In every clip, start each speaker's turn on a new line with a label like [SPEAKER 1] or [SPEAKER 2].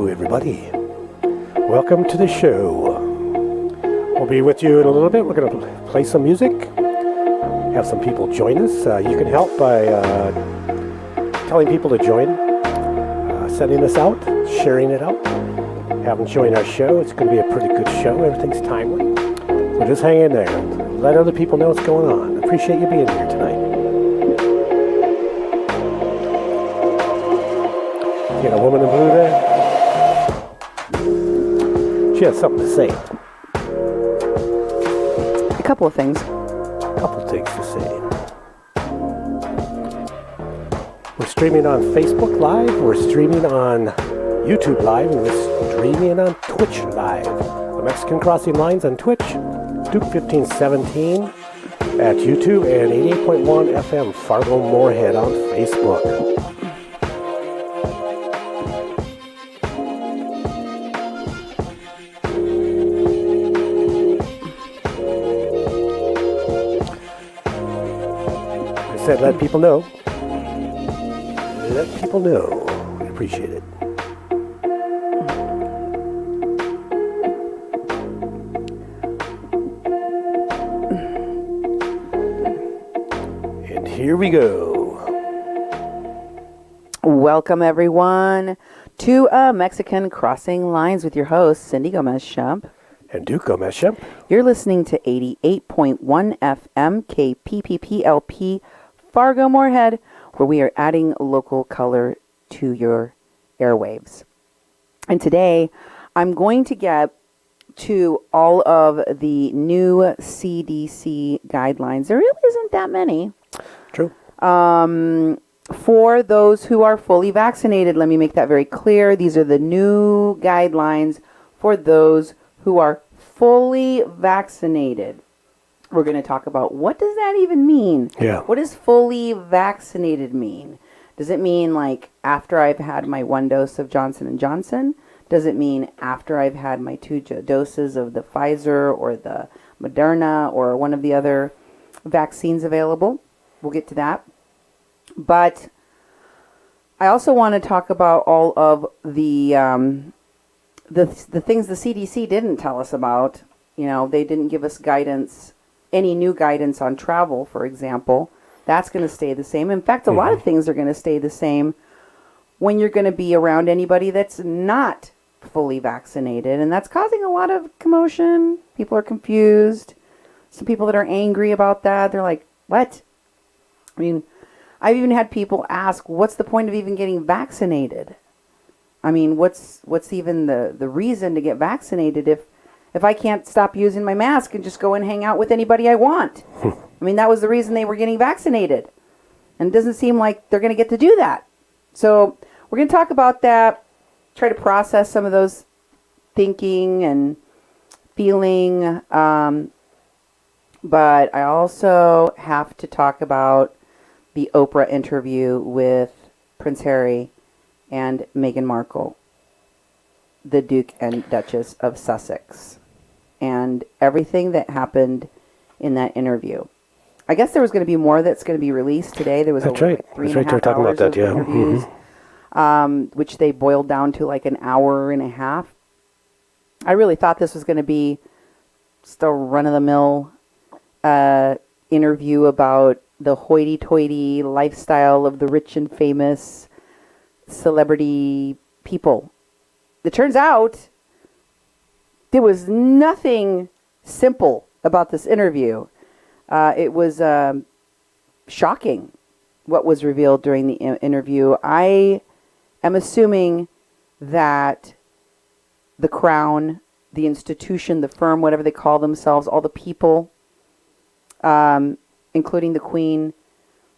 [SPEAKER 1] everybody. Welcome to the show. We'll be with you in a little bit. We're going to play some music, have some people join us. You can help by telling people to join, sending us out, sharing it out, have them join our show. It's going to be a pretty good show. Everything's timely. So just hang in there. Let other people know what's going on. Appreciate you being here tonight. Get a woman in blue there? She has something to say.
[SPEAKER 2] A couple of things.
[SPEAKER 1] Couple things to say. We're streaming on Facebook Live. We're streaming on YouTube Live. And we're streaming on Twitch Live. The Mexican Crossing Lines on Twitch. Duke 1517 at YouTube. And 88.1 FM Fargo Moorhead on Facebook. Said let people know. Let people know. We appreciate it. And here we go.
[SPEAKER 2] Welcome everyone to Mexican Crossing Lines with your host Cindy Gomez-Schempp
[SPEAKER 1] And Duke Gomez-Schempp.
[SPEAKER 2] You're listening to 88.1 FM KPPPLP Fargo Moorhead, where we are adding local color to your airwaves. And today, I'm going to get to all of the new CDC guidelines. There really isn't that many.
[SPEAKER 1] True.
[SPEAKER 2] For those who are fully vaccinated, let me make that very clear. These are the new guidelines for those who are fully vaccinated. We're going to talk about what does that even mean?
[SPEAKER 1] Yeah.
[SPEAKER 2] What does fully vaccinated mean? Does it mean like after I've had my one dose of Johnson & Johnson? Does it mean after I've had my two doses of the Pfizer or the Moderna or one of the other vaccines available? We'll get to that. But I also want to talk about all of the things the CDC didn't tell us about. You know, they didn't give us guidance. Any new guidance on travel, for example, that's going to stay the same. In fact, a lot of things are going to stay the same when you're going to be around anybody that's not fully vaccinated. And that's causing a lot of commotion. People are confused. Some people that are angry about that, they're like, what? I mean, I've even had people ask, what's the point of even getting vaccinated? I mean, what's even the reason to get vaccinated if I can't stop using my mask and just go and hang out with anybody I want? I mean, that was the reason they were getting vaccinated. And it doesn't seem like they're going to get to do that. So we're going to talk about that, try to process some of those thinking and feeling. But I also have to talk about the Oprah interview with Prince Harry and Meghan Markle, the Duke and Duchess of Sussex, and everything that happened in that interview. I guess there was going to be more that's going to be released today. There was
[SPEAKER 1] That's right.
[SPEAKER 2] Like 3.5
[SPEAKER 1] That's right. They're talking about
[SPEAKER 2] hours
[SPEAKER 1] that, yeah.
[SPEAKER 2] of interviews, which they boiled down to like an hour and a half. I really thought this was going to be just a run-of-the-mill interview about the hoity-toity lifestyle of the rich and famous celebrity people. It turns out there was nothing simple about this interview. It was shocking what was revealed during the interview. I am assuming that the Crown, the institution, the firm, whatever they call themselves, all the people, including the Queen,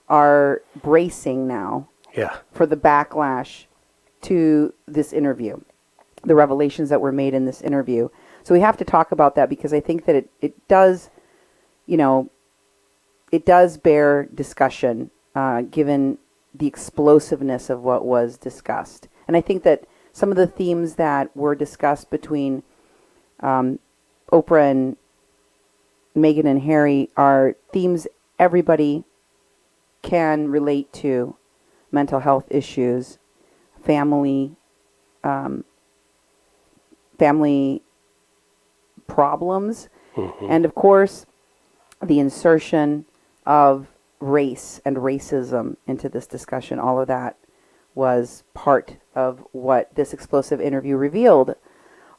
[SPEAKER 2] are bracing now for the backlash to this interview, the revelations that were made in this interview. So we have to talk about that because I think that it does, it does bear discussion given the explosiveness of what was discussed. And I think that some of the themes that were discussed between Oprah and Meghan and Harry are themes everybody can relate to: mental health issues, family, family problems. And of course, the insertion of race and racism into this discussion, all of that was part of what this explosive interview revealed.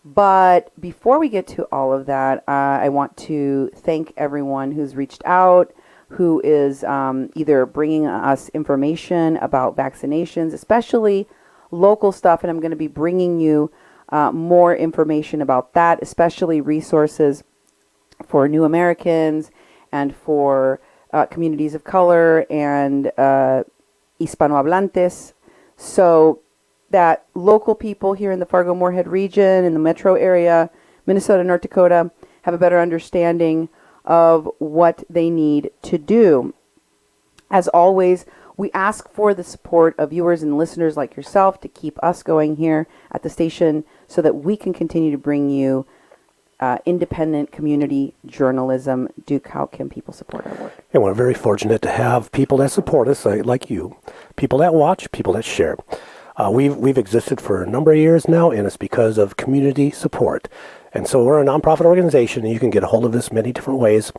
[SPEAKER 2] But before we get to all of that, I want to thank everyone who's reached out, who is either bringing us information about vaccinations, especially local stuff, and I'm going to be bringing you more information about that, especially resources for new Americans and for communities of color and Hispanohablantes, so that local people here in the Fargo-Moorhead region, in the metro area, Minnesota, North Dakota, have a better understanding of what they need to do. As always, we ask for the support of viewers and listeners like yourself to keep us going here at the station so that we can continue to bring you independent community journalism. Duke, how can people support our work?
[SPEAKER 1] And we're very fortunate to have people that support us, like you, people that watch, people that share. We've existed for a number of years now, and it's because of community support. And so we're a nonprofit organization, and you can get a hold of us many different ways.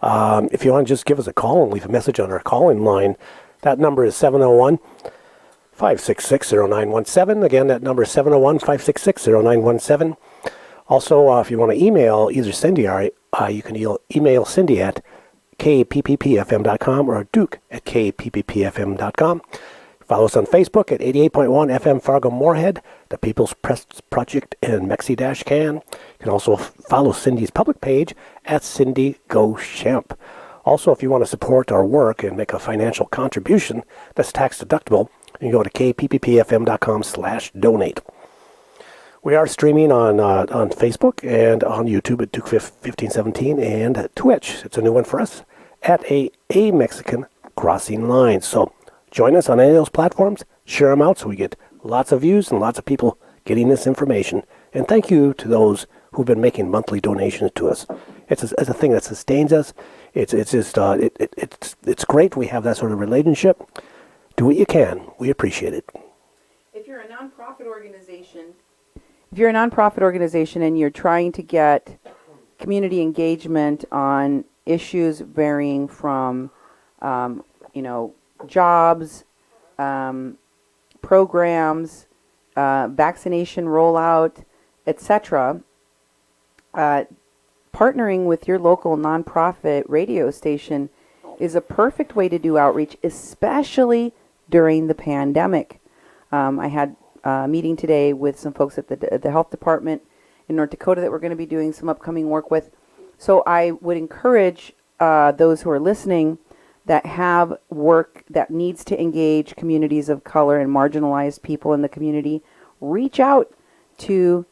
[SPEAKER 1] If you want to just give us a call and leave a message on our call-in line, that number is 701-566-0917. Again, that number is 701-566-0917. Also, if you want to email either Cindy or you can email Cindy at kpppfm.com or Duke at kpppfm.com. Follow us on Facebook at 88.1 FM Fargo-Moorhead, the People's Press Project in Mexi-Can. You can also follow Cindy's public page at Cindy Gomez-Schempp. Also, if you want to support our work and make a financial contribution that's tax deductible, you can go to kpppfm.com/donate. We are streaming on Facebook and on YouTube at Duke 1517 and Twitch. It's a new one for us at a Mexican Crossing Line. So join us on any of those platforms. Share them out so we get lots of views and lots of people getting this information. And thank you to those who've been making monthly donations to us. It's a thing that sustains us. It's great we have that sort of relationship. Do what you can. We appreciate it.
[SPEAKER 2] If you're a nonprofit organization and you're trying to get community engagement on issues varying from, jobs, programs, vaccination rollout, etc., partnering with your local nonprofit radio station is a perfect way to do outreach, especially during the pandemic. I had a meeting today with some folks at the health department in North Dakota that we're going to be doing some upcoming work with. So I would encourage those who are listening that have work that needs to engage communities of color and marginalized people in the community, reach out to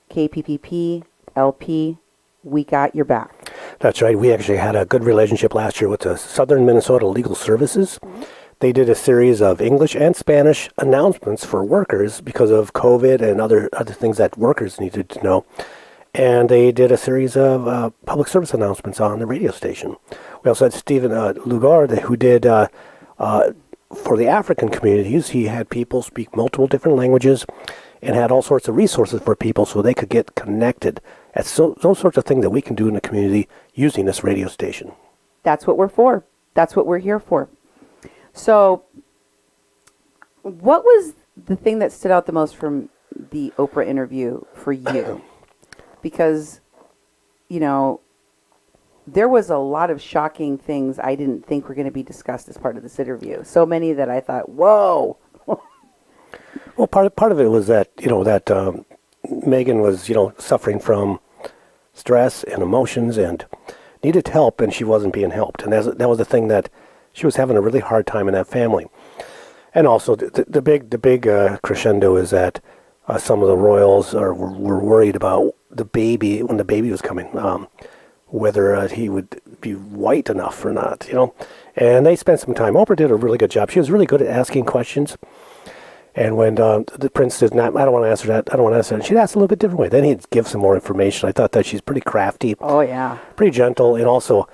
[SPEAKER 2] KPPP LP. We got your back.
[SPEAKER 1] That's right. We actually had a good relationship last year with the Southern Minnesota Legal Services. Mm-hmm. They did a series of English and Spanish announcements for workers because of COVID and other things that workers needed to know. And they did a series of public service announcements on the radio station. We also had Stephen Lugar, who did, for the African communities, he had people speak multiple different languages and had all sorts of resources for people so they could get connected. That's those sorts of things that we can do in the community using this radio station.
[SPEAKER 2] That's what we're for. That's what we're here for. So, what was the thing that stood out the most from the Oprah interview for you? Because, there was a lot of shocking things I didn't think were going to be discussed as part of this interview. So many that I thought, whoa.
[SPEAKER 1] Well, part of it was that, that Megan was, suffering from stress and emotions and needed help, and she wasn't being helped. And that was the thing that she was having a really hard time in that family. And also, the big crescendo is that some of the royals were worried about the baby, when the baby was coming, whether he would be white enough or not, And they spent some time. Oprah did a really good job. She was really good at asking questions. And when the prince says, I don't want to answer that, she'd ask a little bit different way. Then he'd give some more information. I thought that she's pretty crafty.
[SPEAKER 2] Oh, yeah.
[SPEAKER 1] Pretty gentle, and also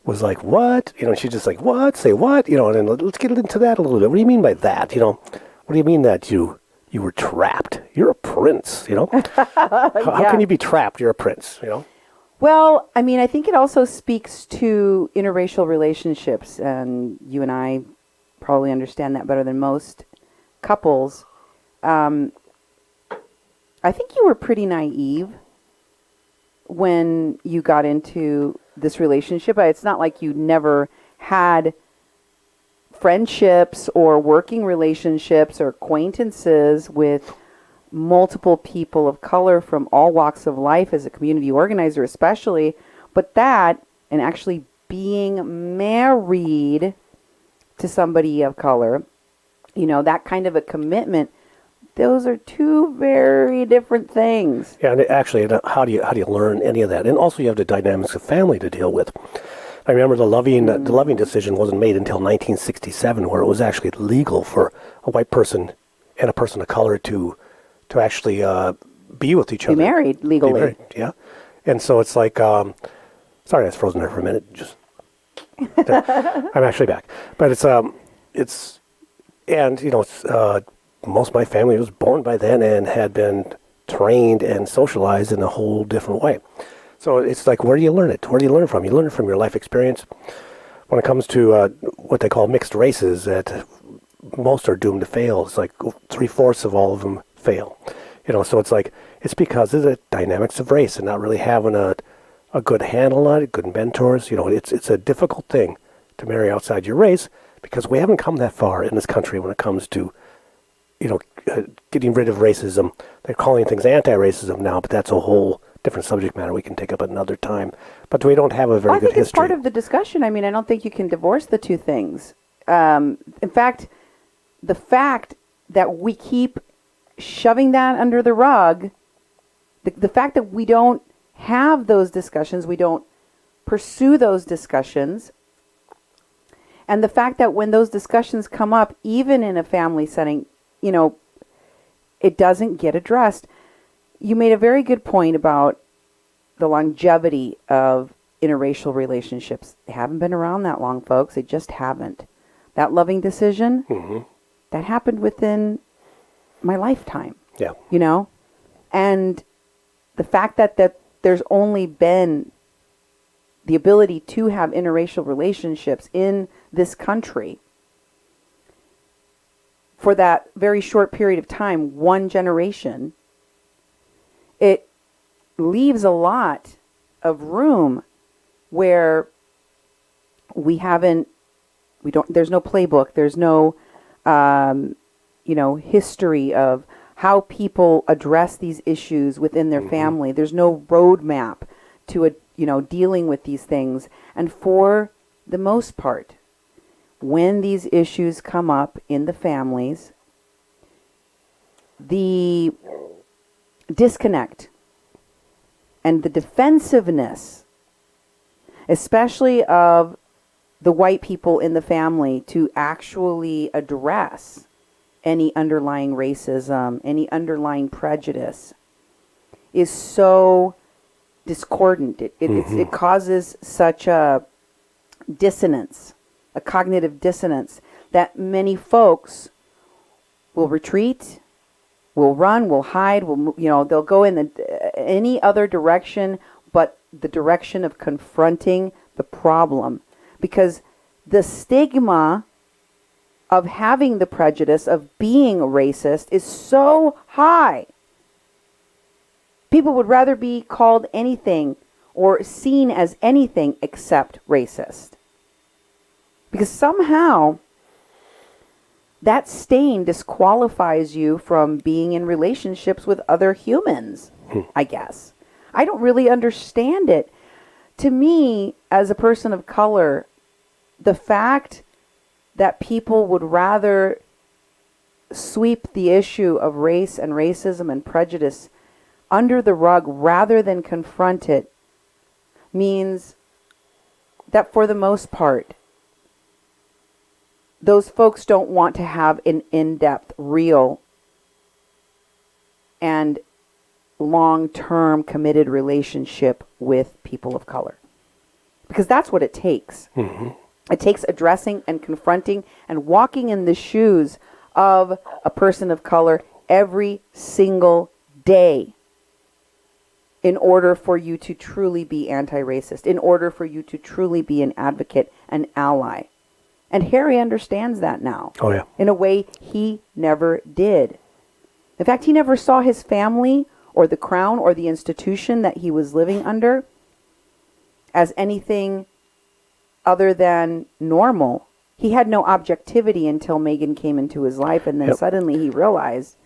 [SPEAKER 1] was like, what? She's just like, what? Say what? And then let's get into that a little bit. What do you mean by that? What do you mean that you you were trapped. You're a prince, How can you be trapped? You're a prince,
[SPEAKER 2] Well, I mean, I think it also speaks to interracial relationships, and you and I probably understand that better than most couples. I think you were pretty naive when you got into this relationship. It's not like you never had friendships or working relationships or acquaintances with multiple people of color from all walks of life as a community organizer especially, but that and actually being married to somebody of color, that kind of a commitment, those are two very different things.
[SPEAKER 1] Yeah, and actually, how do you learn any of that? And also you have the dynamics of family to deal with. I remember the Loving decision wasn't made until 1967, where it was actually legal for a white person and a person of color to actually be with each other.
[SPEAKER 2] Be married legally.
[SPEAKER 1] Be married, yeah. And so it's like, sorry, I was frozen there for a minute. I'm actually back. But it's most of my family was born by then and had been trained and socialized in a whole different way. So it's like, where do you learn it? Where do you learn it from? You learn it from your life experience. When it comes to what they call mixed races, that most are doomed to fail. It's like 3/4 of all of them fail. So it's like, it's because of the dynamics of race and not really having a good handle on it, good mentors. It's a difficult thing to marry outside your race because we haven't come that far in this country when it comes to, getting rid of racism. They're calling things anti-racism now, but that's a whole different subject matter we can take up at another time. But we don't have a very good history. I think it's
[SPEAKER 2] part of the discussion. I mean, I don't think you can divorce the two things. In fact, the fact that we keep shoving that under the rug, the fact that we don't have those discussions, we don't pursue those discussions, and the fact that when those discussions come up, even in a family setting, it doesn't get addressed. You made a very good point about the longevity of interracial relationships. They haven't been around that long, folks. They just haven't. That Loving decision, that happened within my lifetime.
[SPEAKER 1] Yeah.
[SPEAKER 2] And the fact that there's only been the ability to have interracial relationships in this country for that very short period of time, one generation, it leaves a lot of room where there's no playbook, there's no, history of how people address these issues within their family. There's no roadmap to dealing with these things. And for the most part, when these issues come up in the families, the disconnect and the defensiveness, especially of the white people in the family, to actually address any underlying racism, any underlying prejudice, is so discordant. It causes such a dissonance, a cognitive dissonance, that many folks will retreat, will run, will hide, they'll go in any other direction but the direction of confronting the problem. Because the stigma of having the prejudice, of being racist, is so high. People would rather be called anything or seen as anything except racist. Because somehow that stain disqualifies you from being in relationships with other humans, I guess. I don't really understand it. To me, as a person of color, the fact that people would rather sweep the issue of race and racism and prejudice under the rug rather than confront it means that for the most part, those folks don't want to have an in-depth, real, and long-term committed relationship with people of color. Because that's what it takes. It takes addressing and confronting and walking in the shoes of a person of color every single day in order for you to truly be anti-racist, in order for you to truly be an advocate, an ally. And Harry understands that now.
[SPEAKER 1] Oh, yeah.
[SPEAKER 2] In a way he never did. In fact, he never saw his family or the crown or the institution that he was living under as anything other than normal. He had no objectivity until Meghan came into his life, and then suddenly he realized,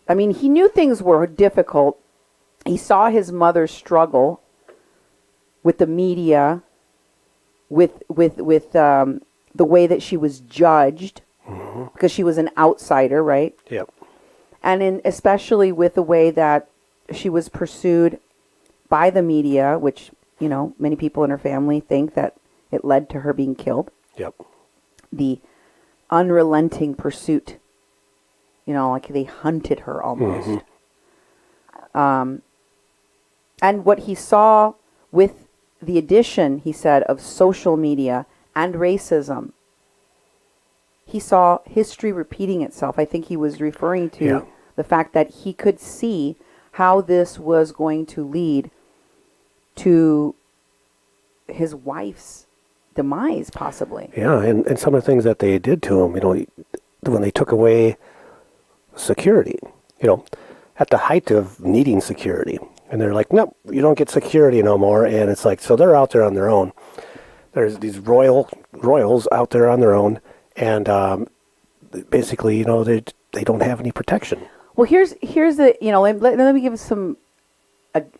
[SPEAKER 2] I mean, he knew things were difficult. He saw his mother struggle with the media, with the way that she was judged, because she was an outsider, right?
[SPEAKER 1] Yep.
[SPEAKER 2] And especially with the way that she was pursued by the media, which, you know, many people in her family think that it led to her being killed.
[SPEAKER 1] Yep.
[SPEAKER 2] The unrelenting pursuit, you know, like they hunted her almost. And what he saw with the addition, he said, of social media and racism, he saw history repeating itself. I think he was referring to the fact that he could see how this was going to lead to his wife's demise, possibly.
[SPEAKER 1] Yeah, and some of the things that they did to him, you know, when they took away security, you know, at the height of needing security. And they're like, nope, you don't get security no more. And it's like, so they're out there on their own. There's these royals out there on their own. And basically, you know, they don't have any protection.
[SPEAKER 2] Well, here's the, you know, let me give some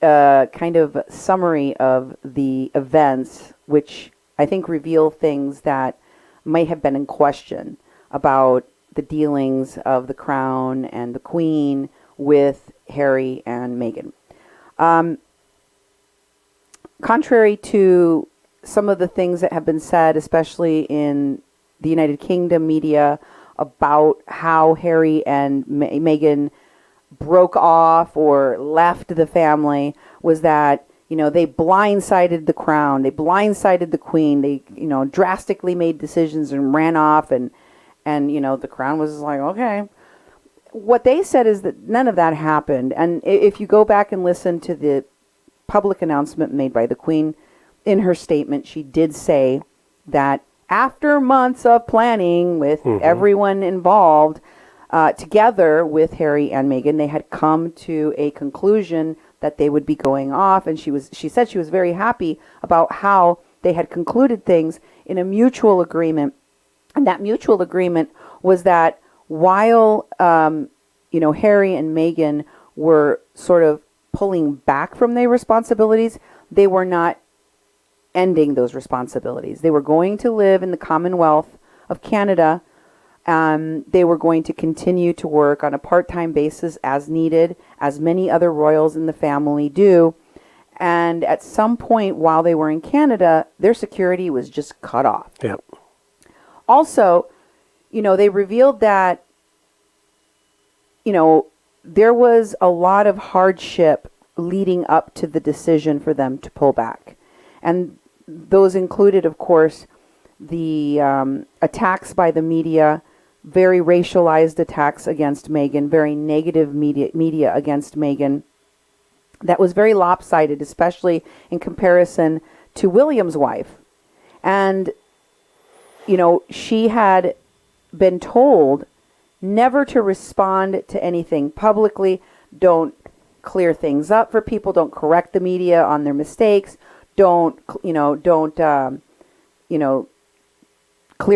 [SPEAKER 2] kind of summary of the events, which I think reveal things that might have been in question about the dealings of the crown and the queen with Harry and Meghan. Contrary to some of the things that have been said, especially in the United Kingdom media, about how Harry and Meghan broke off or left the family, was that, you know, they blindsided the crown, they blindsided the queen, they, you know, drastically made decisions and ran off, and you know, the crown was like, okay. What they said is that none of that happened. And if you go back and listen to the public announcement made by the queen, in her statement, she did say that after months of planning with everyone involved, together with Harry and Meghan, they had come to a conclusion that they would be going off. And she said she was very happy about how they had concluded things in a mutual agreement. And that mutual agreement was that while, you know, Harry and Meghan were sort of pulling back from their responsibilities, they were not ending those responsibilities. They were going to live in the Commonwealth of Canada. They were going to continue to work on a part-time basis as needed, as many other royals in the family do. And at some point while they were in Canada, their security was just cut off.
[SPEAKER 1] Yep.
[SPEAKER 2] Also, you know, they revealed that, you know, there was a lot of hardship leading up to the decision for them to pull back. And those included, of course, the attacks by the media, very racialized attacks against Meghan, very negative media against Meghan. That was very lopsided, especially in comparison to William's wife. And, you know, she had been told never to respond to anything publicly. Don't clear things up for people. Don't correct the media on their mistakes. Don't clear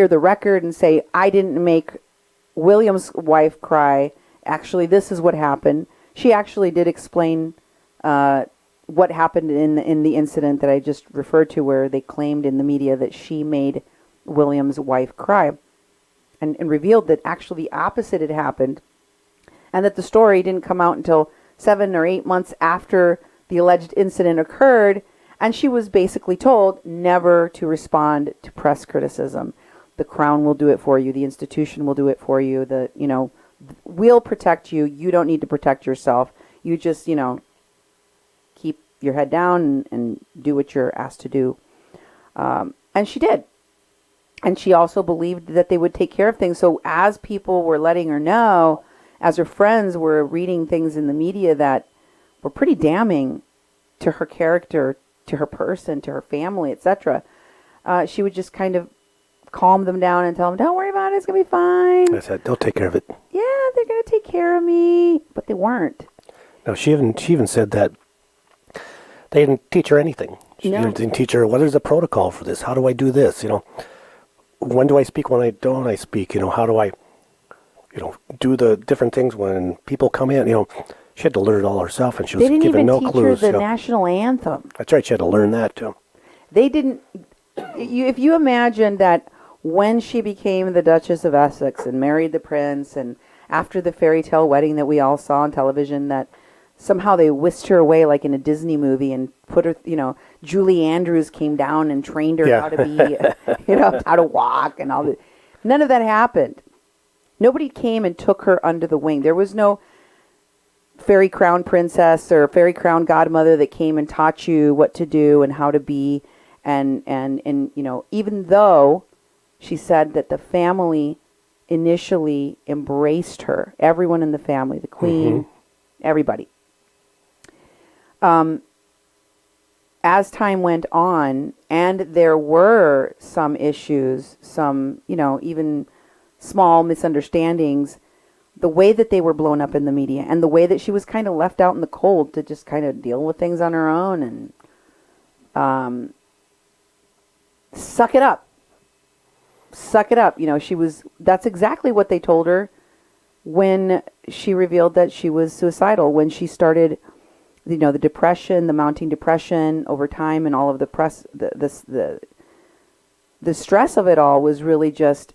[SPEAKER 2] the record and say, I didn't make William's wife cry. Actually, this is what happened. She actually did explain what happened in the incident that I just referred to, where they claimed in the media that she made William's wife cry, and revealed that actually the opposite had happened, and that the story didn't come out until 7 or 8 months after the alleged incident occurred. And she was basically told never to respond to press criticism. The crown will do it for you. The institution will do it for you. We'll protect you. You don't need to protect yourself. You just, keep your head down and do what you're asked to do. And she did. And she also believed that they would take care of things. So as people were letting her know, as her friends were reading things in the media that were pretty damning to her character, to her person, to her family, etc., she would just kind of calm them down and tell them, don't worry about it, it's going to be fine.
[SPEAKER 1] I said, they'll take care of it.
[SPEAKER 2] Yeah, they're going to take care of me. But they weren't.
[SPEAKER 1] No, she even said that they didn't teach her anything. She
[SPEAKER 2] No.
[SPEAKER 1] didn't teach her, what is the protocol for this? How do I do this? When do I speak? When don't I speak? How do I, do the different things when people come in? She had to learn it all herself, and she was
[SPEAKER 2] They didn't
[SPEAKER 1] given
[SPEAKER 2] even
[SPEAKER 1] no
[SPEAKER 2] teach
[SPEAKER 1] clues.
[SPEAKER 2] her the national anthem.
[SPEAKER 1] That's right. She had to learn that too.
[SPEAKER 2] They didn't. If you imagine that when she became the Duchess of Essex and married the prince, and after the fairy tale wedding that we all saw on television, that somehow they whisked her away like in a Disney movie and put her, Julie Andrews came down and trained her how to be, how to walk and all that. None of that happened. Nobody came and took her under the wing. There was no fairy crown princess or fairy crown godmother that came and taught you what to do and how to be. And even though she said that the family initially embraced her, everyone in the family, the queen, everybody. As time went on, and there were some issues, some, even small misunderstandings, the way that they were blown up in the media and the way that she was kind of left out in the cold to just kind of deal with things on her own and suck it up. Suck it up. That's exactly what they told her when she revealed that she was suicidal, when she started, the depression, the mounting depression over time, and all of the the stress of it all was really just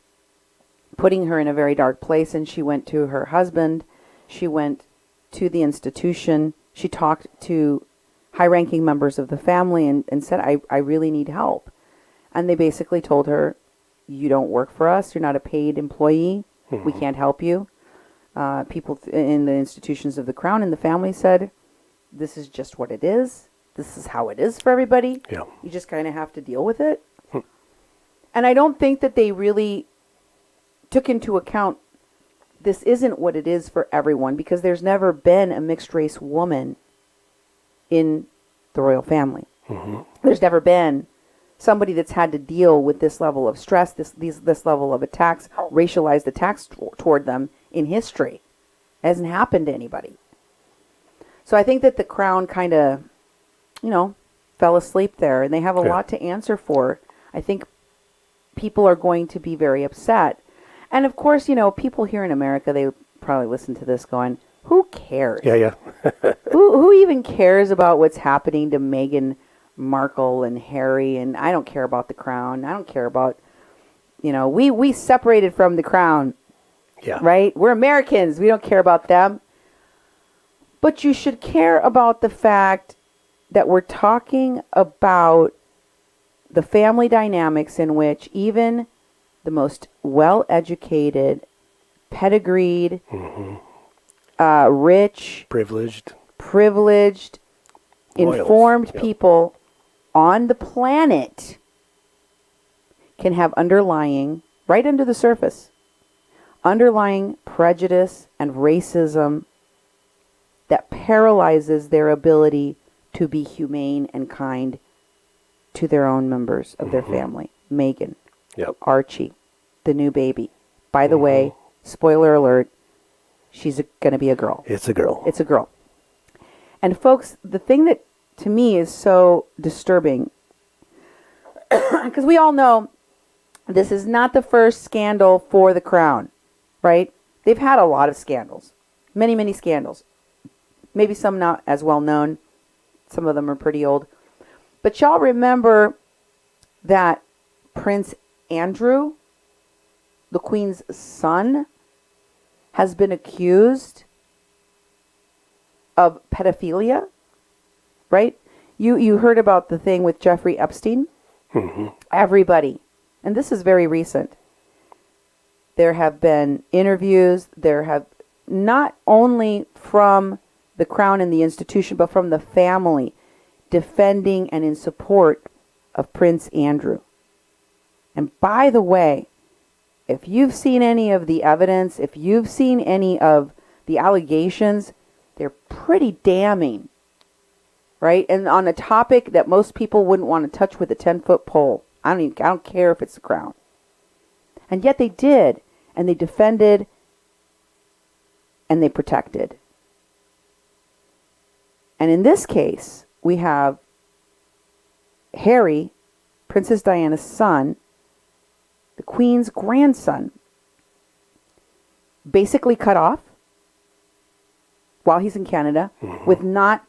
[SPEAKER 2] putting her in a very dark place. And she went to her husband. She went to the institution. She talked to high-ranking members of the family and said, I really need help. And they basically told her, you don't work for us. You're not a paid employee. We can't help you. People in the institutions of the crown and the family said, this is just what it is. This is how it is for everybody.
[SPEAKER 1] Yeah.
[SPEAKER 2] You just kind of have to deal with it. And I don't think that they really took into account this isn't what it is for everyone, because there's never been a mixed race woman in the royal family. There's never been somebody that's had to deal with this level of stress, this level of attacks, racialized attacks toward them in history. It hasn't happened to anybody. So I think that the crown kind of, fell asleep there, and they have a lot to answer for. I think people are going to be very upset. And of course, people here in America, they probably listen to this going, who cares?
[SPEAKER 1] Yeah.
[SPEAKER 2] Who even cares about what's happening to Meghan Markle and Harry? And I don't care about the crown. I don't care about, we separated from the crown.
[SPEAKER 1] Yeah.
[SPEAKER 2] Right? We're Americans. We don't care about them. But you should care about the fact that we're talking about the family dynamics in which even the most well-educated, pedigreed, rich,
[SPEAKER 1] Privileged,
[SPEAKER 2] Royals. Informed people on the planet can have underlying, right under the surface, underlying prejudice and racism that paralyzes their ability to be humane and kind to their own members of their family. Meghan, Archie, the new baby. By the way, spoiler alert, she's going to be a girl.
[SPEAKER 1] It's a girl.
[SPEAKER 2] It's a girl. And folks, the thing that to me is so disturbing, because we all know this is not the first scandal for the crown, right? They've had a lot of scandals, many, many scandals. Maybe some not as well known. Some of them are pretty old. But y'all remember that Prince Andrew, the Queen's son, has been accused of pedophilia, right? You heard about the thing with Jeffrey Epstein? Everybody. And this is very recent. There have been interviews. There have not only from the crown and the institution, but from the family defending and in support of Prince Andrew. And by the way, if you've seen any of the evidence, if you've seen any of the allegations, they're pretty damning, right? And on a topic that most people wouldn't want to touch with a 10-foot pole. I don't care if it's the crown. And yet they did, and they defended, and they protected. And in this case, we have Harry, Princess Diana's son, the Queen's grandson, basically cut off while he's in Canada, with no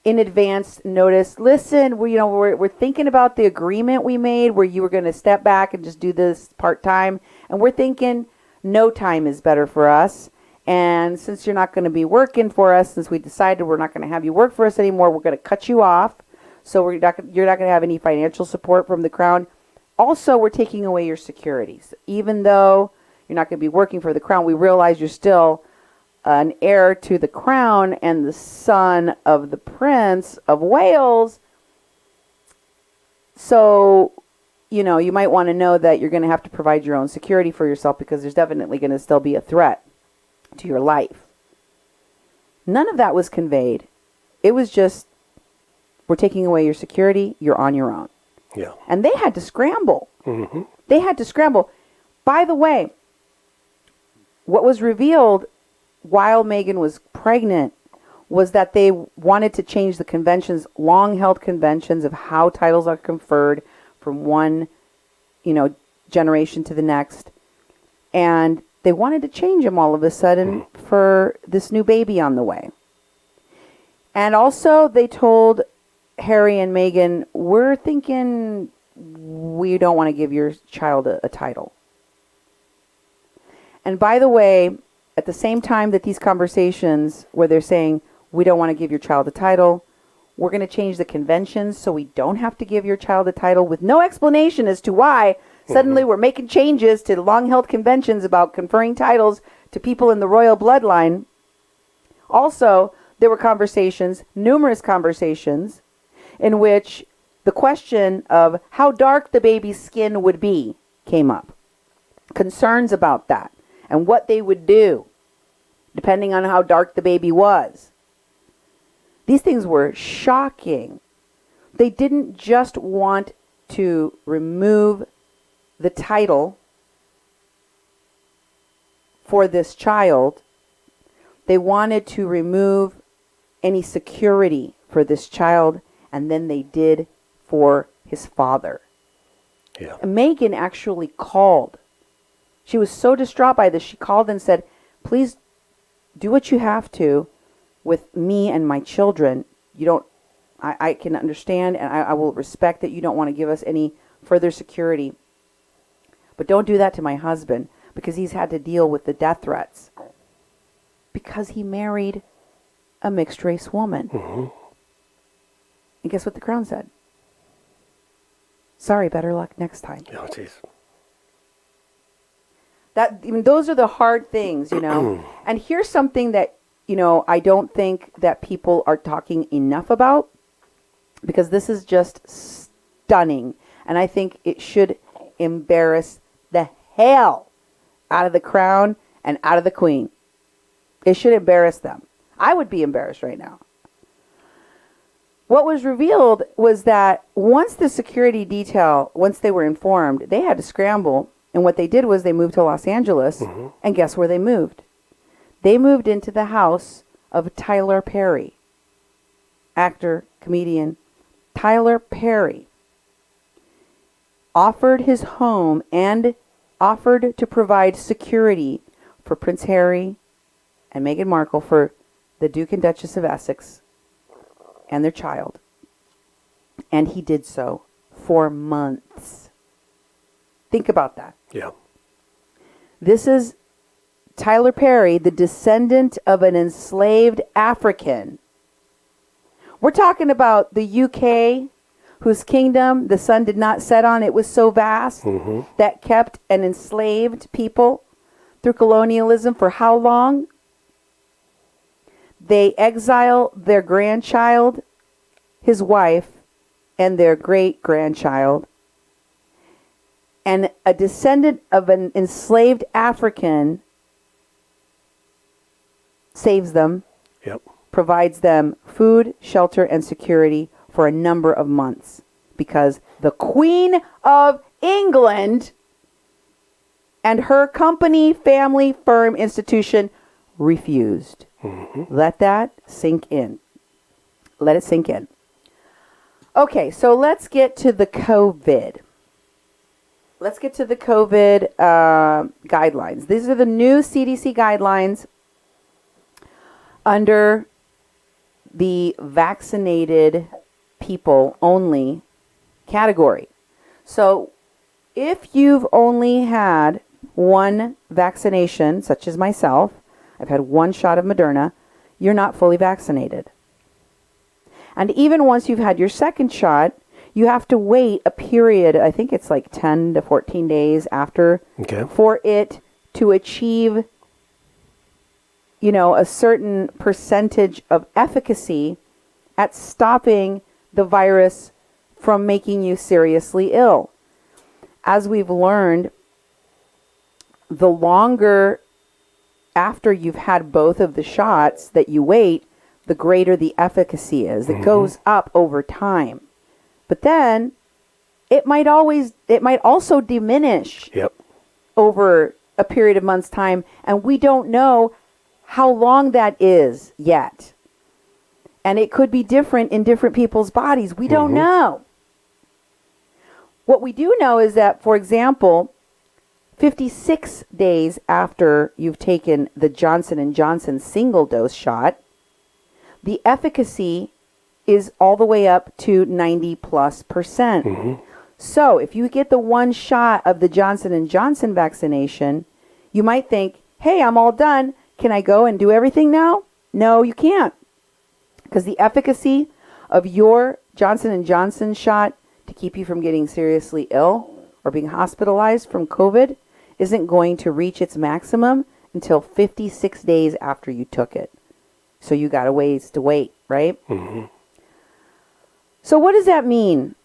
[SPEAKER 2] in advance notice. Listen, we're thinking about the agreement we made where you were going to step back and just do this part-time, and we're thinking no time is better for us. And since you're not going to be working for us, since we decided we're not going to have you work for us anymore, we're going to cut you off. So you're not going to have any financial support from the crown. Also, we're taking away your securities. Even though you're not going to be working for the crown, we realize you're still an heir to the crown and the son of the Prince of Wales. So, you might want to know that you're going to have to provide your own security for yourself, because there's definitely going to still be a threat to your life. None of that was conveyed. It was just, we're taking away your security, you're on your own.
[SPEAKER 1] Yeah.
[SPEAKER 2] And they had to scramble.
[SPEAKER 1] Mm-hmm.
[SPEAKER 2] They had to scramble. By the way, what was revealed while Meghan was pregnant was that they wanted to change the conventions, long-held conventions of how titles are conferred from one, generation to the next. And they wanted to change them all of a sudden for this new baby on the way. And also they told Harry and Meghan, we're thinking we don't want to give your child a title. And by the way, at the same time that these conversations where they're saying, we don't want to give your child a title, we're going to change the conventions so we don't have to give your child a title, with no explanation as to why. Suddenly we're making changes to long-held conventions about conferring titles to people in the royal bloodline. Also, there were conversations, numerous conversations, in which the question of how dark the baby's skin would be came up. Concerns about that and what they would do depending on how dark the baby was. These things were shocking. They didn't just want to remove the title for this child. They wanted to remove any security for this child, and then they did for his father.
[SPEAKER 1] Yeah.
[SPEAKER 2] Meghan actually called. She was so distraught by this, she called and said, please do what you have to with me and my children. I can understand, and I will respect that you don't want to give us any further security. But don't do that to my husband, because he's had to deal with the death threats. Because he married a mixed race woman. Mm-hmm. And guess what the crown said? Sorry, better luck next time.
[SPEAKER 1] Oh, jeez.
[SPEAKER 2] Those are the hard things, And here's something that, I don't think that people are talking enough about, because this is just stunning. And I think it should embarrass the hell out of the crown and out of the queen. It should embarrass them. I would be embarrassed right now. What was revealed was that once the security detail, once they were informed, they had to scramble. And what they did was they moved to Los Angeles. Mm-hmm. And guess where they moved? They moved into the house of Tyler Perry. Actor, comedian, Tyler Perry offered his home and offered to provide security for Prince Harry and Meghan Markle, for the Duke and Duchess of Essex and their child. And he did so for months. Think about that.
[SPEAKER 1] Yeah.
[SPEAKER 2] This is Tyler Perry, the descendant of an enslaved African. We're talking about the UK, whose kingdom the sun did not set on. It was so vast that kept and enslaved people through colonialism for how long? They exile their grandchild, his wife, and their great-grandchild. And a descendant of an enslaved African saves them,
[SPEAKER 1] Yep.
[SPEAKER 2] provides them food, shelter, and security for a number of months because the Queen of England and her company, family, firm, institution refused. Let that sink in. Let it sink in. Okay, so let's get to the COVID. Let's get to the COVID guidelines. These are the new CDC guidelines under the vaccinated people only category. So if you've only had one vaccination, such as myself, I've had one shot of Moderna, you're not fully vaccinated. And even once you've had your second shot, you have to wait a period, I think it's like 10 to 14 days after, for it to achieve, a certain percentage of efficacy at stopping the virus from making you seriously ill. As we've learned, the longer after you've had both of the shots that you wait, the greater the efficacy is. It goes up over time. But then it might also diminish over a period of months' time, and we don't know how long that is yet. And it could be different in different people's bodies. We don't know. What we do know is that, for example, 56 days after you've taken the Johnson & Johnson single-dose shot, the efficacy is all the way up to 90+%. So if you get the one shot of the Johnson & Johnson vaccination, you might think, hey, I'm all done. Can I go and do everything now? No, you can't. Because the efficacy of your Johnson & Johnson shot to keep you from getting seriously ill or being hospitalized from COVID isn't going to reach its maximum until 56 days after you took it. So you got a ways to wait, right? So what does that mean?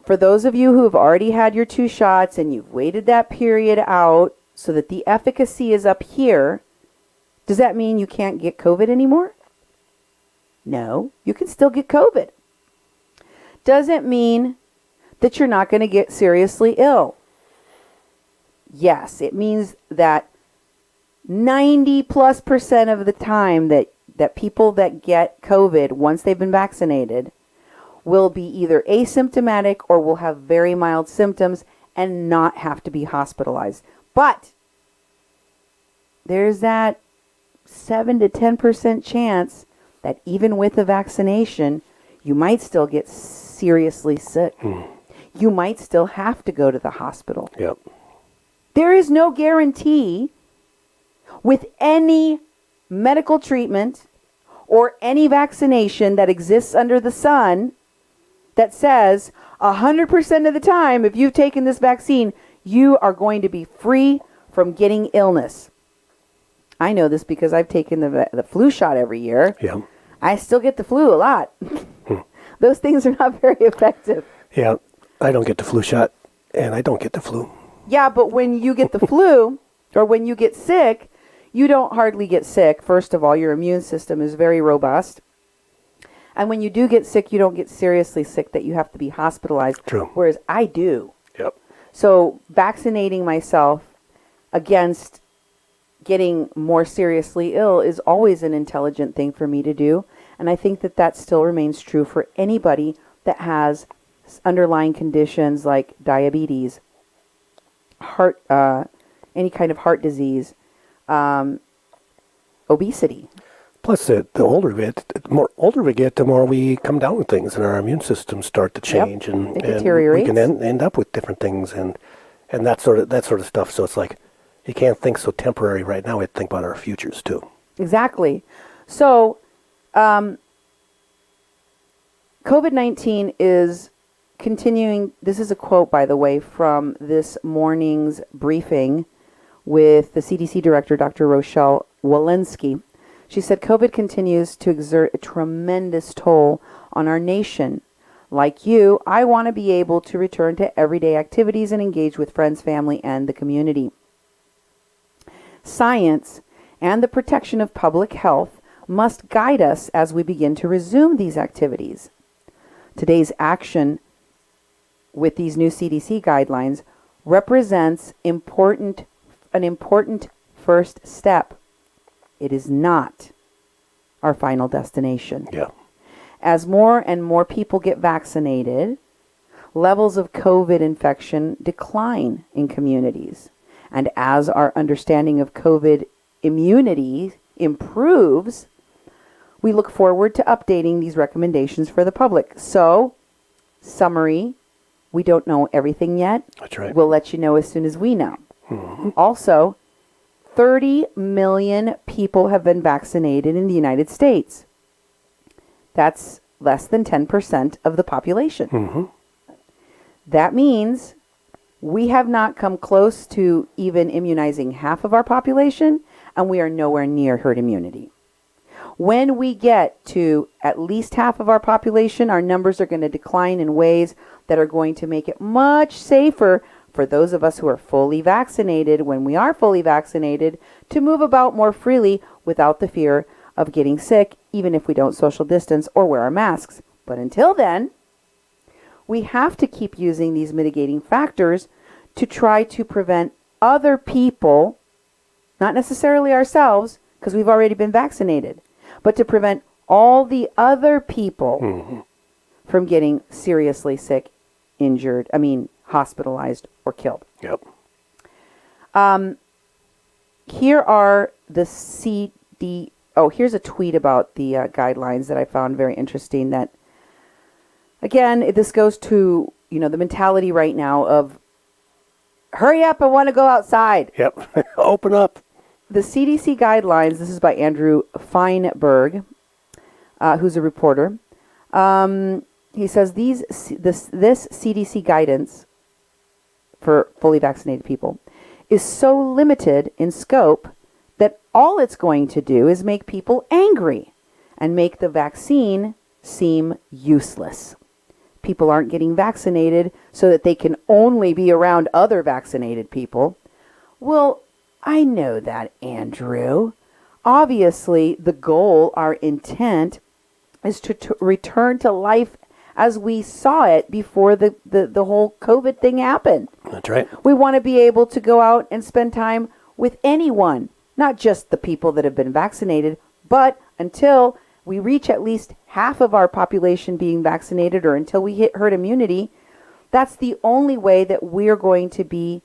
[SPEAKER 2] For those of you who have already had your 2 shots and you've waited that period out so that the efficacy is up here, does that mean you can't get COVID anymore? No, you can still get COVID. Does it mean that you're not going to get seriously ill? Yes, it means that 90+% of the time that people that get COVID once they've been vaccinated will be either asymptomatic or will have very mild symptoms and not have to be hospitalized. But there's that 7 to 10% chance that even with a vaccination, you might still get seriously sick. You might still have to go to the hospital. There is no guarantee with any medical treatment or any vaccination that exists under the sun that says 100% of the time, if you've taken this vaccine, you are going to be free from getting illness. I know this because I've taken the flu shot every year. I still get the flu a lot. Those things are not very effective.
[SPEAKER 1] I don't get the flu shot, and I don't get the flu.
[SPEAKER 2] Yeah, but when you get the flu, or when you get sick, you don't hardly get sick. First of all, your immune system is very robust. And when you do get sick, you don't get seriously sick that you have to be hospitalized.
[SPEAKER 1] True.
[SPEAKER 2] Whereas I do. So vaccinating myself against getting more seriously ill is always an intelligent thing for me to do. And I think that still remains true for anybody that has underlying conditions like diabetes, heart, any kind of heart disease, obesity.
[SPEAKER 1] Plus, the older we get, the more we come down with things, and our immune systems start to change, and we can end up with different things, and that sort of stuff. So it's like you can't think so temporary right now. We have to think about our futures too.
[SPEAKER 2] Exactly. So, COVID-19 is continuing. This is a quote, by the way, from this morning's briefing with the CDC director, Dr. Rochelle Walensky. She said, COVID continues to exert a tremendous toll on our nation. Like you, I want to be able to return to everyday activities and engage with friends, family, and the community. Science and the protection of public health must guide us as we begin to resume these activities. Today's action with these new CDC guidelines represents an important first step. It is not our final destination.
[SPEAKER 1] Yeah.
[SPEAKER 2] As more and more people get vaccinated, levels of COVID infection decline in communities. And as our understanding of COVID immunity improves, we look forward to updating these recommendations for the public. So, summary, we don't know everything yet.
[SPEAKER 1] That's right.
[SPEAKER 2] We'll let you know as soon as we know.
[SPEAKER 1] Mm-hmm.
[SPEAKER 2] Also, 30 million people have been vaccinated in the United States. That's less than 10% of the population.
[SPEAKER 1] Mm-hmm.
[SPEAKER 2] That means we have not come close to even immunizing half of our population, and we are nowhere near herd immunity. When we get to at least half of our population, our numbers are going to decline in ways that are going to make it much safer for those of us who are fully vaccinated, when we are fully vaccinated, to move about more freely without the fear of getting sick, even if we don't social distance or wear our masks. But until then, we have to keep using these mitigating factors to try to prevent other people, not necessarily ourselves, because we've already been vaccinated, but to prevent all the other people from getting seriously sick, injured, hospitalized or killed.
[SPEAKER 1] Yep.
[SPEAKER 2] Here are the here's a tweet about the guidelines that I found very interesting. That, again, this goes to, the mentality right now of, hurry up, I want to go outside.
[SPEAKER 1] Yep. Open up.
[SPEAKER 2] The CDC guidelines, this is by Andrew Feinberg, who's a reporter. He says this CDC guidance for fully vaccinated people is so limited in scope that all it's going to do is make people angry and make the vaccine seem useless. People aren't getting vaccinated so that they can only be around other vaccinated people. Well, I know that, Andrew. Obviously, the goal, our intent, is to return to life as we saw it before the whole COVID thing happened.
[SPEAKER 1] That's right.
[SPEAKER 2] We want to be able to go out and spend time with anyone, not just the people that have been vaccinated, but until we reach at least half of our population being vaccinated, or until we hit herd immunity, that's the only way that we're going to be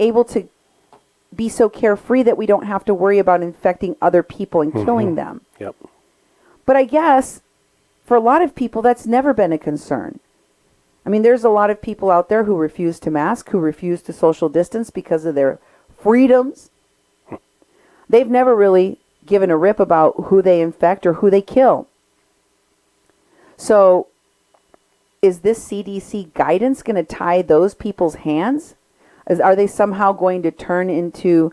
[SPEAKER 2] able to be so carefree that we don't have to worry about infecting other people and killing them.
[SPEAKER 1] Yep.
[SPEAKER 2] But I guess for a lot of people, that's never been a concern. There's a lot of people out there who refuse to mask, who refuse to social distance because of their freedoms. They've never really given a rip about who they infect or who they kill. So is this CDC guidance going to tie those people's hands? Are they somehow going to turn into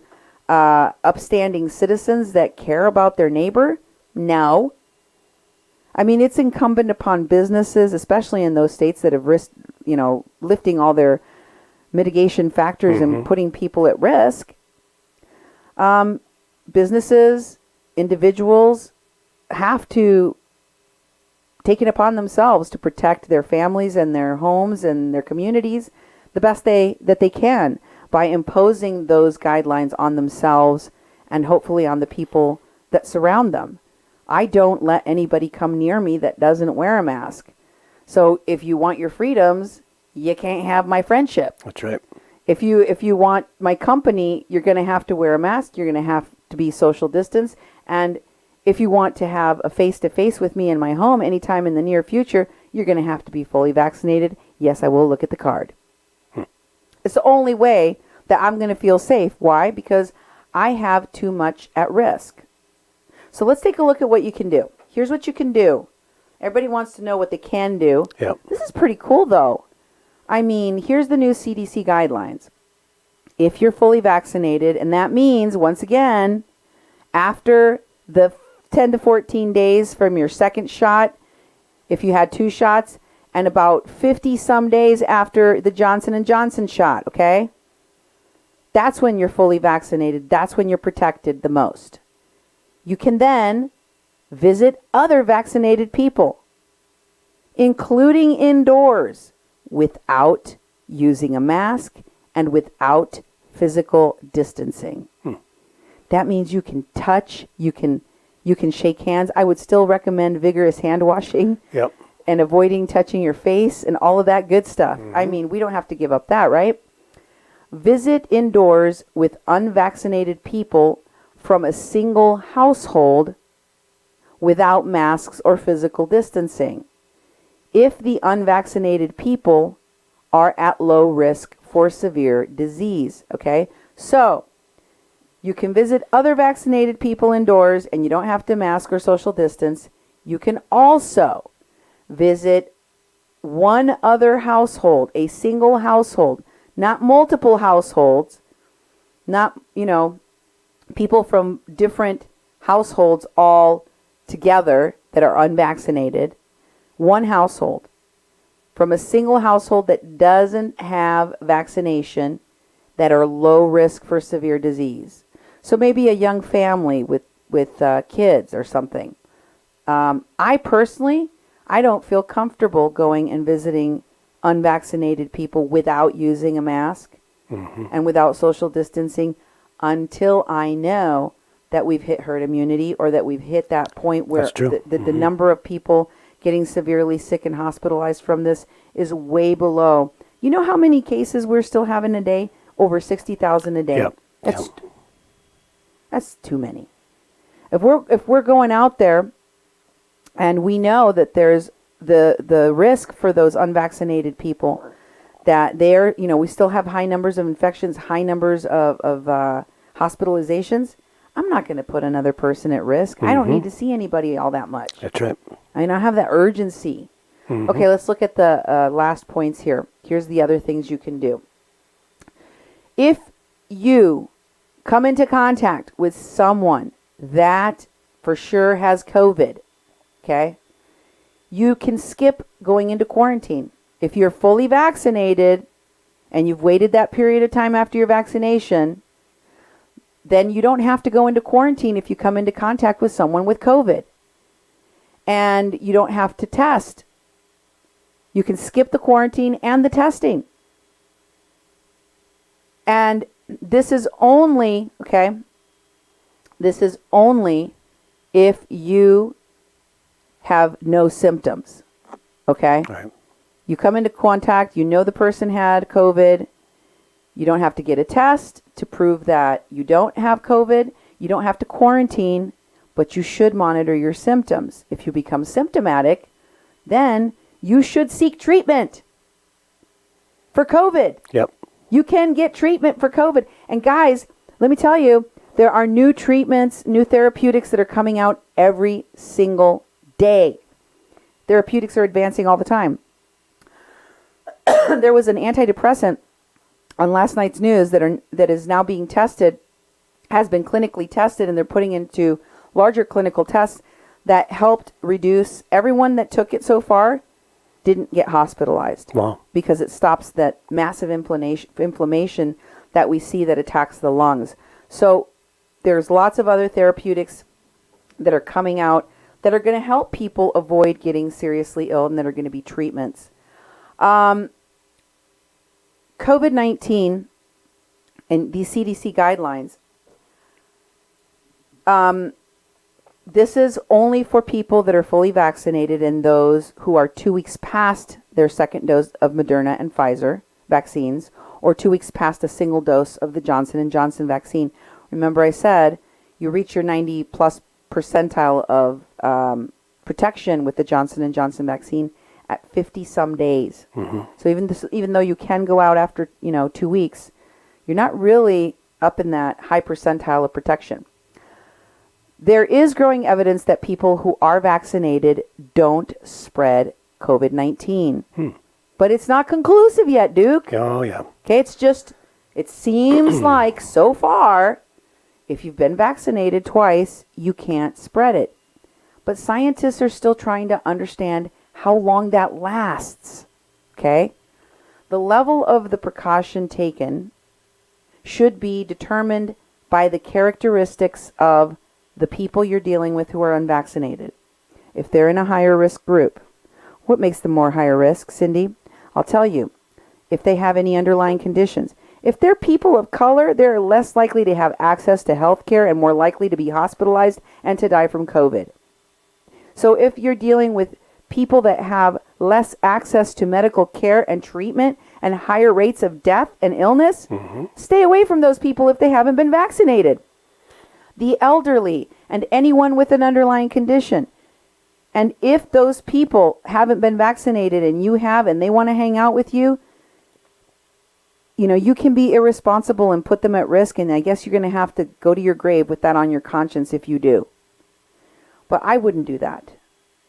[SPEAKER 2] upstanding citizens that care about their neighbor? No. It's incumbent upon businesses, especially in those states that have risked, lifting all their mitigation factors and putting people at risk. Businesses, individuals have to take it upon themselves to protect their families and their homes and their communities the best that they can by imposing those guidelines on themselves and hopefully on the people that surround them. I don't let anybody come near me that doesn't wear a mask. So if you want your freedoms, you can't have my friendship.
[SPEAKER 1] That's right.
[SPEAKER 2] If you want my company, you're going to have to wear a mask. You're going to have to be social distance. And if you want to have a face-to-face with me in my home anytime in the near future, you're going to have to be fully vaccinated. Yes, I will look at the card. It's the only way that I'm going to feel safe. Why? Because I have too much at risk. So let's take a look at what you can do. Here's what you can do. Everybody wants to know what they can do.
[SPEAKER 1] Yep.
[SPEAKER 2] This is pretty cool, though. Here's the new CDC guidelines. If you're fully vaccinated, and that means, once again, after the 10 to 14 days from your second shot, if you had 2 shots, and about 50 some days after the Johnson & Johnson shot, okay? That's when you're fully vaccinated. That's when you're protected the most. You can then visit other vaccinated people, including indoors, without using a mask and without physical distancing. That means you can touch, you can shake hands. I would still recommend vigorous hand washing.
[SPEAKER 1] Yep.
[SPEAKER 2] And avoiding touching your face and all of that good stuff. I mean, we don't have to give up that, right? Visit indoors with unvaccinated people from a single household without masks or physical distancing, if the unvaccinated people are at low risk for severe disease. Okay? So, you can visit other vaccinated people indoors and you don't have to mask or social distance. You can also visit one other household, a single household, not multiple households, not, people from different households all together that are unvaccinated. One household from a single household that doesn't have vaccination, that are low risk for severe disease. So maybe a young family with kids or something. I don't feel comfortable going and visiting unvaccinated people without using a mask and without social distancing until I know that we've hit herd immunity or that we've hit that point where the number of people getting severely sick and hospitalized from this is way below. You know how many cases we're still having a day? Over 60,000 a day.
[SPEAKER 1] Yep.
[SPEAKER 2] That's too many. If we're going out there and we know that there's the risk for those unvaccinated people, that they're, we still have high numbers of infections, high numbers of hospitalizations, I'm not going to put another person at risk. I don't need to see anybody all that much.
[SPEAKER 1] That's right.
[SPEAKER 2] I mean, I have that urgency. Okay, let's look at the last points here. Here's the other things you can do. If you come into contact with someone that for sure has COVID, okay, you can skip going into quarantine. If you're fully vaccinated and you've waited that period of time after your vaccination, then you don't have to go into quarantine if you come into contact with someone with COVID. And you don't have to test. You can skip the quarantine and the testing. And this is only, if you have no symptoms, okay?
[SPEAKER 1] Right.
[SPEAKER 2] You come into contact, you know the person had COVID. You don't have to get a test to prove that you don't have COVID. You don't have to quarantine, but you should monitor your symptoms. If you become symptomatic, then you should seek treatment for COVID.
[SPEAKER 1] Yep.
[SPEAKER 2] You can get treatment for COVID. And guys, let me tell you, there are new treatments, new therapeutics that are coming out every single day. Therapeutics are advancing all the time. There was an antidepressant on last night's news that is now being tested, has been clinically tested, and they're putting into larger clinical tests that helped reduce, everyone that took it so far didn't get hospitalized.
[SPEAKER 1] Wow.
[SPEAKER 2] Because it stops that massive inflammation that we see that attacks the lungs. So there's lots of other therapeutics that are coming out that are going to help people avoid getting seriously ill, and that are going to be treatments. COVID-19 and these CDC guidelines, this is only for people that are fully vaccinated and those who are 2 weeks past their second dose of Moderna and Pfizer vaccines, or 2 weeks past a single dose of the Johnson & Johnson vaccine. Remember I said you reach your 90 plus percentile of protection with the Johnson & Johnson vaccine at 50 some days. So even though you can go out after 2 weeks, you're not really up in that high percentile of protection. There is growing evidence that people who are vaccinated don't spread COVID-19. But it's not conclusive yet, Duke.
[SPEAKER 1] Oh, yeah.
[SPEAKER 2] Okay, it seems like so far, if you've been vaccinated twice, you can't spread it. But scientists are still trying to understand how long that lasts. Okay? The level of the precaution taken should be determined by the characteristics of the people you're dealing with who are unvaccinated. If they're in a higher risk group, what makes them more higher risk, Cindy? I'll tell you. If they have any underlying conditions. If they're people of color, they're less likely to have access to health care and more likely to be hospitalized and to die from COVID. So if you're dealing with people that have less access to medical care and treatment and higher rates of death and illness, stay away from those people if they haven't been vaccinated. The elderly and anyone with an underlying condition. And if those people haven't been vaccinated and you have and they want to hang out with you, you can be irresponsible and put them at risk, and I guess you're going to have to go to your grave with that on your conscience if you do. But I wouldn't do that.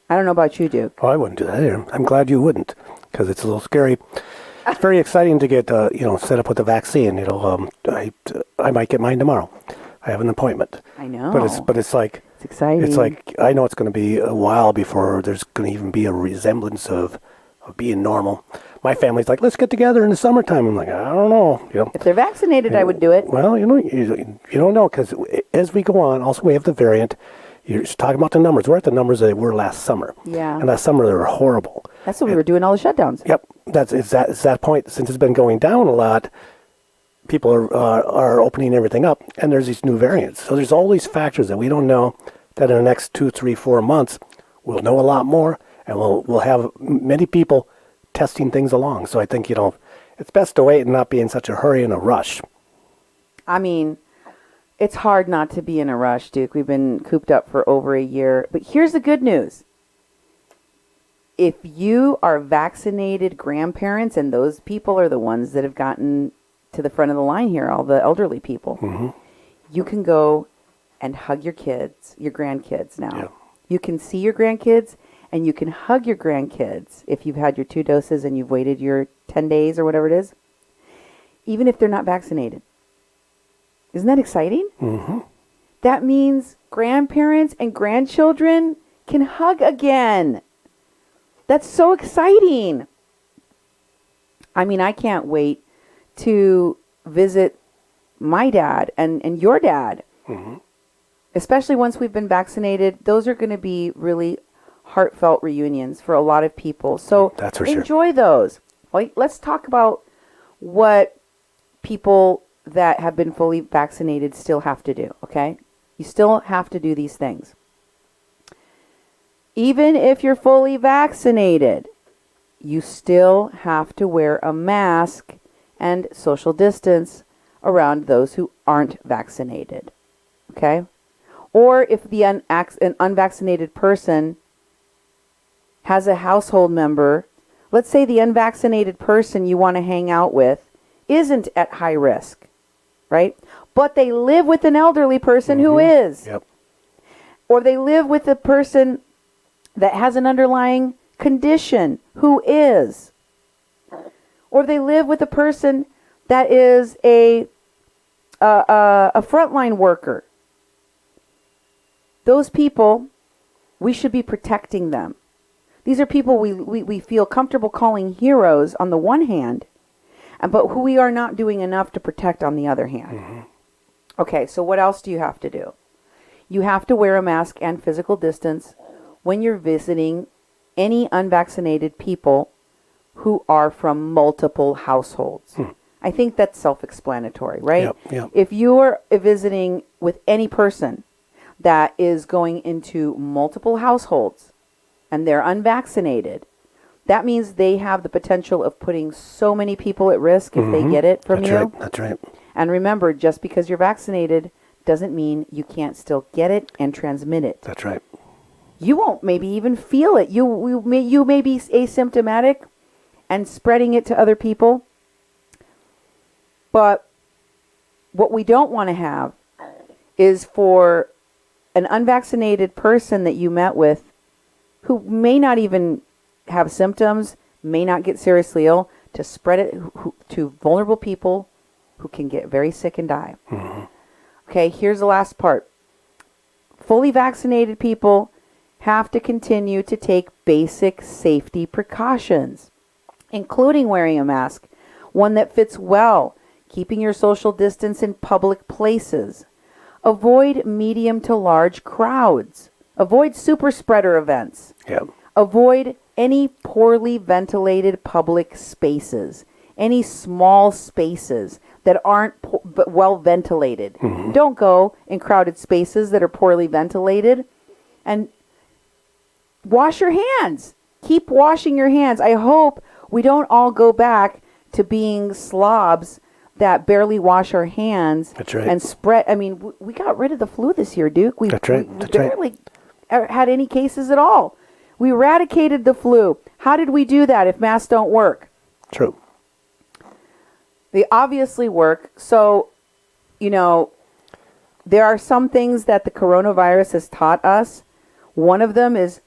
[SPEAKER 2] I don't know about you, Duke.
[SPEAKER 1] Oh, I wouldn't do that either. I'm glad you wouldn't, because it's a little scary. It's very exciting to get, set up with the vaccine. I might get mine tomorrow. I have an appointment.
[SPEAKER 2] I know.
[SPEAKER 1] But it's like...
[SPEAKER 2] It's exciting.
[SPEAKER 1] It's like, I know it's going to be a while before there's going to even be a resemblance of being normal. My family's like, let's get together in the summertime. I'm like, I don't know.
[SPEAKER 2] If they're vaccinated, I would do it.
[SPEAKER 1] Well, you don't know, because as we go on, also we have the variant. You're talking about the numbers. We're at the numbers that were last summer.
[SPEAKER 2] Yeah.
[SPEAKER 1] And last summer they were horrible.
[SPEAKER 2] That's what we were doing all the shutdowns.
[SPEAKER 1] Yep. It's that point. Since it's been going down a lot, people are opening everything up, and there's these new variants. So there's all these factors that we don't know, that in the next 2, 3, 4 months, we'll know a lot more, and we'll have many people testing things along. So I think, it's best to wait and not be in such a hurry and a rush.
[SPEAKER 2] I mean, it's hard not to be in a rush, Duke. We've been cooped up for over a year. But here's the good news. If you are vaccinated grandparents, and those people are the ones that have gotten to the front of the line here, all the elderly people, you can go and hug your kids, your grandkids now. Yeah. You can see your grandkids, and you can hug your grandkids if you've had your 2 doses and you've waited your 10 days or whatever it is, even if they're not vaccinated. Isn't that exciting? Mm-hmm. That means grandparents and grandchildren can hug again. That's so exciting. I mean, I can't wait to visit my dad and your dad. Mm-hmm. Especially once we've been vaccinated. Those are going to be really heartfelt reunions for a lot of people. So
[SPEAKER 1] that's for
[SPEAKER 2] enjoy
[SPEAKER 1] sure.
[SPEAKER 2] those. Like, let's talk about what people that have been fully vaccinated still have to do, okay? You still have to do these things. Even if you're fully vaccinated, you still have to wear a mask and social distance around those who aren't vaccinated, okay? Or if an unvaccinated person has a household member, let's say the unvaccinated person you want to hang out with isn't at high risk, right? But they live with an elderly person who is.
[SPEAKER 1] Yep.
[SPEAKER 2] Or they live with a person that has an underlying condition who is. Or they live with a person that is a frontline worker. Those people, we should be protecting them. These are people we feel comfortable calling heroes on the one hand, but who we are not doing enough to protect on the other hand. Mm-hmm. Okay, so what else do you have to do? You have to wear a mask and physical distance when you're visiting any unvaccinated people who are from multiple households. I think that's self-explanatory, right?
[SPEAKER 1] Yep.
[SPEAKER 2] If you're visiting with any person that is going into multiple households and they're unvaccinated, that means they have the potential of putting so many people at risk if they get it from you.
[SPEAKER 1] That's right.
[SPEAKER 2] And remember, just because you're vaccinated doesn't mean you can't still get it and transmit it.
[SPEAKER 1] That's right.
[SPEAKER 2] You won't maybe even feel it. You may be asymptomatic and spreading it to other people. But what we don't want to have is for an unvaccinated person that you met with who may not even have symptoms, may not get seriously ill, to spread it to vulnerable people who can get very sick and die. Mm-hmm. Okay, here's the last part. Fully vaccinated people have to continue to take basic safety precautions, including wearing a mask, one that fits well, keeping your social distance in public places. Avoid medium to large crowds. Avoid super spreader events.
[SPEAKER 1] Yep.
[SPEAKER 2] Avoid any poorly ventilated public spaces, any small spaces that aren't well ventilated.
[SPEAKER 1] Mm-hmm.
[SPEAKER 2] Don't go in crowded spaces that are poorly ventilated. And wash your hands. Keep washing your hands. I hope we don't all go back to being slobs that barely wash our hands.
[SPEAKER 1] That's right.
[SPEAKER 2] And spread. I mean, we got rid of the flu this year, Duke.
[SPEAKER 1] That's right.
[SPEAKER 2] We
[SPEAKER 1] That's right.
[SPEAKER 2] barely had any cases at all. We eradicated the flu. How did we do that if masks don't work?
[SPEAKER 1] True.
[SPEAKER 2] They obviously work. So, there are some things that the coronavirus has taught us. One of them is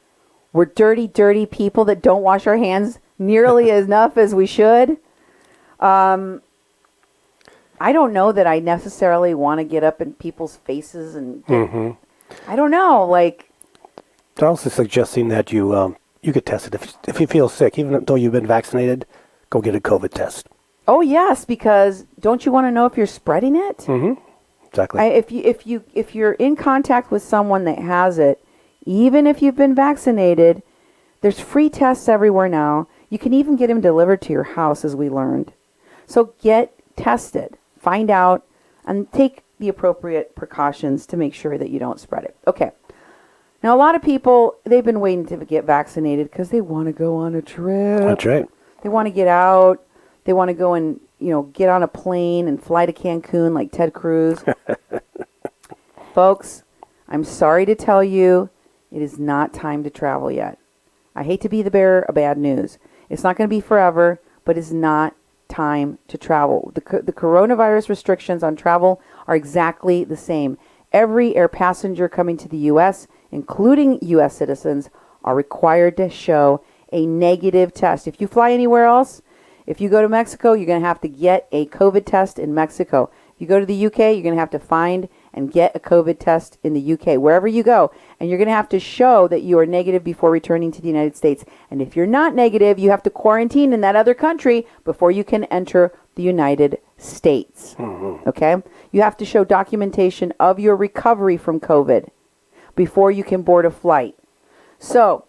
[SPEAKER 2] we're dirty, dirty people that don't wash our hands nearly enough as we should. I don't know that I necessarily want to get up in people's faces and I don't know, like.
[SPEAKER 1] They're also suggesting that you get tested. If you feel sick, even though you've been vaccinated, go get a COVID test.
[SPEAKER 2] Oh, yes, because don't you want to know if you're spreading it?
[SPEAKER 1] Mm-hmm. Exactly.
[SPEAKER 2] If you're in contact with someone that has it, even if you've been vaccinated, there's free tests everywhere now. You can even get them delivered to your house, as we learned. So get tested, find out, and take the appropriate precautions to make sure that you don't spread it. Okay. Now, a lot of people, they've been waiting to get vaccinated because they want to go on a trip.
[SPEAKER 1] That's right.
[SPEAKER 2] They want to get out. They want to go and, get on a plane and fly to Cancun like Ted Cruz. Folks, I'm sorry to tell you, it is not time to travel yet. I hate to be the bearer of bad news. It's not going to be forever, but it's not time to travel. The coronavirus restrictions on travel are exactly the same. Every air passenger coming to the U.S., including U.S. citizens, are required to show a negative test. If you fly anywhere else, if you go to Mexico, you're going to have to get a COVID test in Mexico. If you go to the UK, you're going to have to find and get a COVID test in the UK, wherever you go. And you're going to have to show that you are negative before returning to the United States. And if you're not negative, you have to quarantine in that other country before you can enter the United States. Mm-hmm. Okay? You have to show documentation of your recovery from COVID before you can board a flight. So,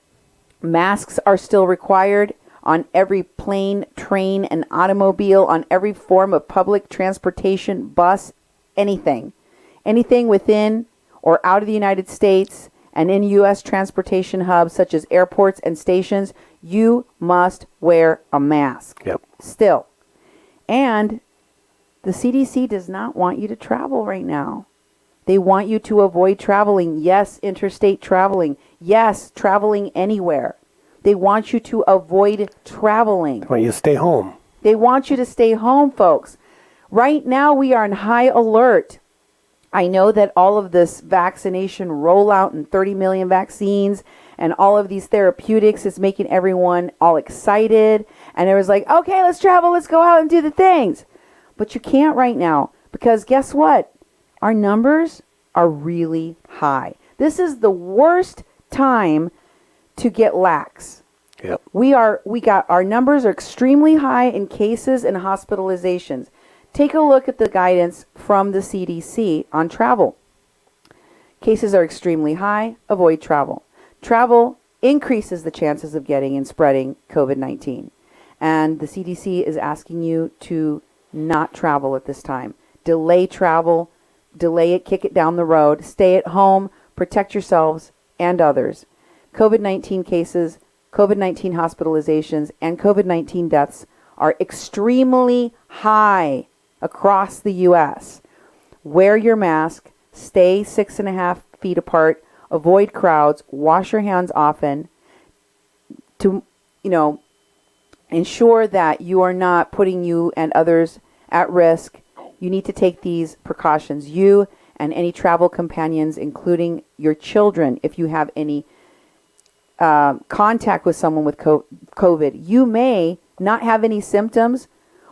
[SPEAKER 2] masks are still required on every plane, train, and automobile, on every form of public transportation, bus, anything. Anything within or out of the United States and in U.S. transportation hubs such as airports and stations, you must wear a mask.
[SPEAKER 1] Yep.
[SPEAKER 2] Still. And the CDC does not want you to travel right now. They want you to avoid traveling. Yes, interstate traveling. Yes, traveling anywhere. They want you to avoid traveling.
[SPEAKER 1] They want you to stay home.
[SPEAKER 2] They want you to stay home, folks. Right now, we are on high alert. I know that all of this vaccination rollout and 30 million vaccines and all of these therapeutics is making everyone all excited. And it was like, okay, let's travel. Let's go out and do the things. But you can't right now because guess what? Our numbers are really high. This is the worst time to get lax.
[SPEAKER 1] Yep.
[SPEAKER 2] Our numbers are extremely high in cases and hospitalizations. Take a look at the guidance from the CDC on travel. Cases are extremely high. Avoid travel. Travel increases the chances of getting and spreading COVID-19. And the CDC is asking you to not travel at this time. Delay travel. Delay it. Kick it down the road. Stay at home. Protect yourselves and others. COVID-19 cases, COVID-19 hospitalizations, and COVID-19 deaths are extremely high across the U.S. Wear your mask, stay 6.5 feet apart, avoid crowds, wash your hands often to, ensure that you are not putting you and others at risk. You need to take these precautions. You and any travel companions, including your children, if you have any contact with someone with COVID, you may not have any symptoms,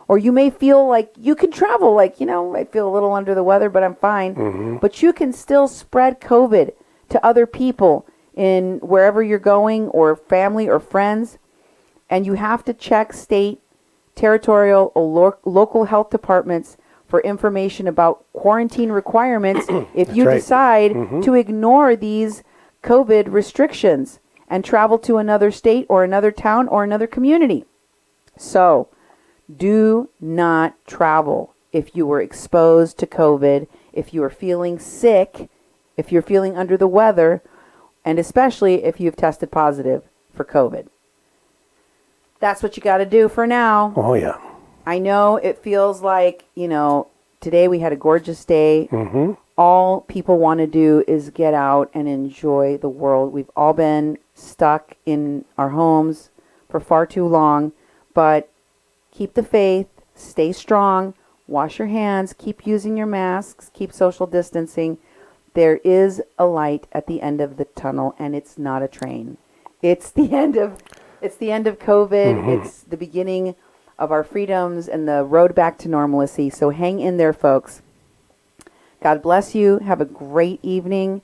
[SPEAKER 2] or you may feel like you can travel, I feel a little under the weather, but I'm fine. Mm-hmm. But you can still spread COVID to other people in wherever you're going, or family or friends. And you have to check state, territorial, or local health departments for information about quarantine requirements if you
[SPEAKER 1] right.
[SPEAKER 2] decide to ignore these COVID restrictions and travel to another state or another town or another community. So, do not travel if you were exposed to COVID, if you are feeling sick, if you're feeling under the weather, and especially if you've tested positive for COVID. That's what you got to do for now.
[SPEAKER 1] Oh, yeah.
[SPEAKER 2] I know it feels like, today we had a gorgeous day.
[SPEAKER 1] Mm-hmm.
[SPEAKER 2] All people want to do is get out and enjoy the world. We've all been stuck in our homes for far too long, but keep the faith, stay strong, wash your hands, keep using your masks, keep social distancing. There is a light at the end of the tunnel, and it's not a train. It's the end of COVID.
[SPEAKER 1] Mm-hmm.
[SPEAKER 2] It's the beginning of our freedoms and the road back to normalcy. So hang in there, folks. God bless you. Have a great evening,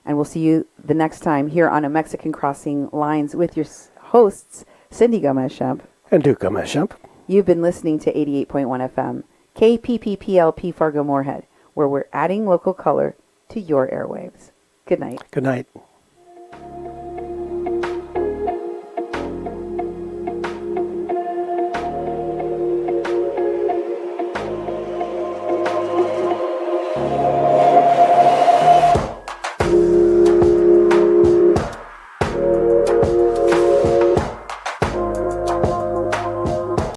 [SPEAKER 2] and we'll see you the next time here on A Mexican Crossing Lines with your hosts, Cindy Gomez-Schempp
[SPEAKER 1] and Duke Gomez-Schempp.
[SPEAKER 2] You've been listening to 88.1 FM, KPPPLP Fargo Moorhead, where we're adding local color to your airwaves. Good night.
[SPEAKER 1] Good night.